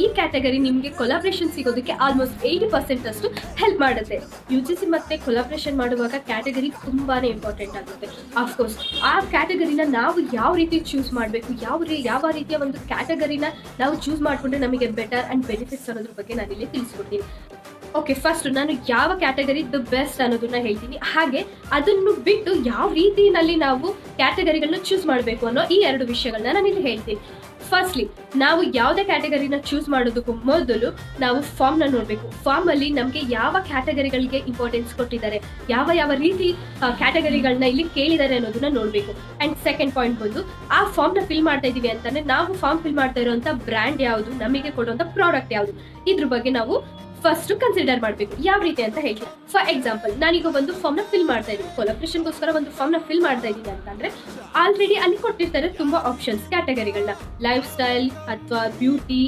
ಈ ಕ್ಯಾಟಗರಿ ನಿಮಗೆ collaboration ಸಿಗೋದಕ್ಕೆ almost 80% ಅಷ್ಟು ಹೆಲ್ಪ್ ಮಾಡುತ್ತೆ. UGC ಮತ್ತೆ ಕೊಲಾಬ್ರೇಷನ್ ಮಾಡುವಾಗ ಕ್ಯಾಟಗರಿ ತುಂಬಾನೇ ಇಂಪಾರ್ಟೆಂಟ್ ಆಗುತ್ತೆ. ಆಫ್ಕೋರ್ಸ್ ಆ ಕ್ಯಾಟಗರಿನ ನಾವು ಯಾವ ರೀತಿ ಚೂಸ್ ಮಾಡಬೇಕು, ಯಾವ ರೀತಿಯ ಒಂದು ಕ್ಯಾಟಗರಿನ ನಾವು ಚೂಸ್ ಮಾಡಿಕೊಂಡ್ರೆ ನಮಗೆ ಬೆಟರ್ ಆ್ಯಂಡ್ ಬೆನಿಫಿಟ್ಸ್ ಅನ್ನೋದ್ರ ಬಗ್ಗೆ ನಾನಿಲ್ಲಿ ತಿಳಿಸ್ಕೊಡ್ತೀನಿ. ಓಕೆ, ಫಸ್ಟ್ ನಾನು ಯಾವ ಕ್ಯಾಟಗರಿ ದ ಬೆಸ್ಟ್ ಅನ್ನೋದನ್ನ ಹೇಳ್ತೀನಿ. ಹಾಗೆ ಅದನ್ನು ಬಿಟ್ಟು ಯಾವ ರೀತಿಯಲ್ಲಿ ನಾವು ಕ್ಯಾಟಗರಿಗಳನ್ನ ಚೂಸ್ ಮಾಡಬೇಕು ಅನ್ನೋ ಈ 2 ವಿಷಯಗಳನ್ನ ನಾನು ಇಲ್ಲಿ ಹೇಳ್ತೀನಿ. ಫಸ್ಟ್ಲಿ, ನಾವು ಯಾವುದೇ ಕ್ಯಾಟಗರಿನ ಚೂಸ್ ಮಾಡೋದಕ್ಕೂ ಮೊದಲು ನಾವು ಫಾರ್ಮ್ನ ನೋಡಬೇಕು. ಫಾರ್ಮಲ್ಲಿ ನಮಗೆ ಯಾವ ಕ್ಯಾಟಗರಿಗಳಿಗೆ ಇಂಪಾರ್ಟೆನ್ಸ್ ಕೊಟ್ಟಿದ್ದಾರೆ, ಯಾವ ರೀತಿ ಕ್ಯಾಟಗರಿಗಳನ್ನ ಇಲ್ಲಿ ಕೇಳಿದ್ದಾರೆ ಅನ್ನೋದನ್ನ ನೋಡಬೇಕು. ಆ್ಯಂಡ್ ಸೆಕೆಂಡ್ ಪಾಯಿಂಟ್ ಬಂದು, ಆ ಫಾರ್ಮ್ನ ಫಿಲ್ ಮಾಡ್ತಾ ಇದ್ದೀವಿ ಅಂತಂದರೆ ನಾವು ಫಾರ್ಮ್ ಫಿಲ್ ಮಾಡ್ತಾ ಇರೋಂಥ ಬ್ರ್ಯಾಂಡ್ ಯಾವುದು, ನಮಗೆ ಕೊಡುವಂಥ ಪ್ರಾಡಕ್ಟ್ ಯಾವುದು, ಇದ್ರ ಬಗ್ಗೆ ನಾವು ಫಸ್ಟ್ ಕನ್ಸಿಡರ್ ಮಾಡಬೇಕು. ಯಾವ ರೀತಿ ಅಂತ ಹೇಳ್ತೀನಿ. ಫಾರ್ ಎಕ್ಸಾಂಪಲ್, ನಾನೀಗ ಒಂದು ಫಾರ್ಮ್ನ ಫಿಲ್ ಮಾಡ್ತಾ ಇದ್ದೀನಿ, ಕೊಲಾಬ್ರೇಷನ್ಗೋಸ್ಕರ ಒಂದು ಫಾರ್ಮ್ನ ಫಿಲ್ ಮಾಡ್ತಾ ಇದ್ದೀನಿ ಅಂತಂದ್ರೆ ಆಲ್ರೆಡಿ ಅಲ್ಲಿ ಕೊಟ್ಟಿರ್ತಾರೆ ತುಂಬಾ ಆಪ್ಷನ್ಸ್ ಕ್ಯಾಟಗರಿಗಳನ್ನ. ಲೈಫ್ ಸ್ಟೈಲ್ ಅಥವಾ ಬ್ಯೂಟಿ,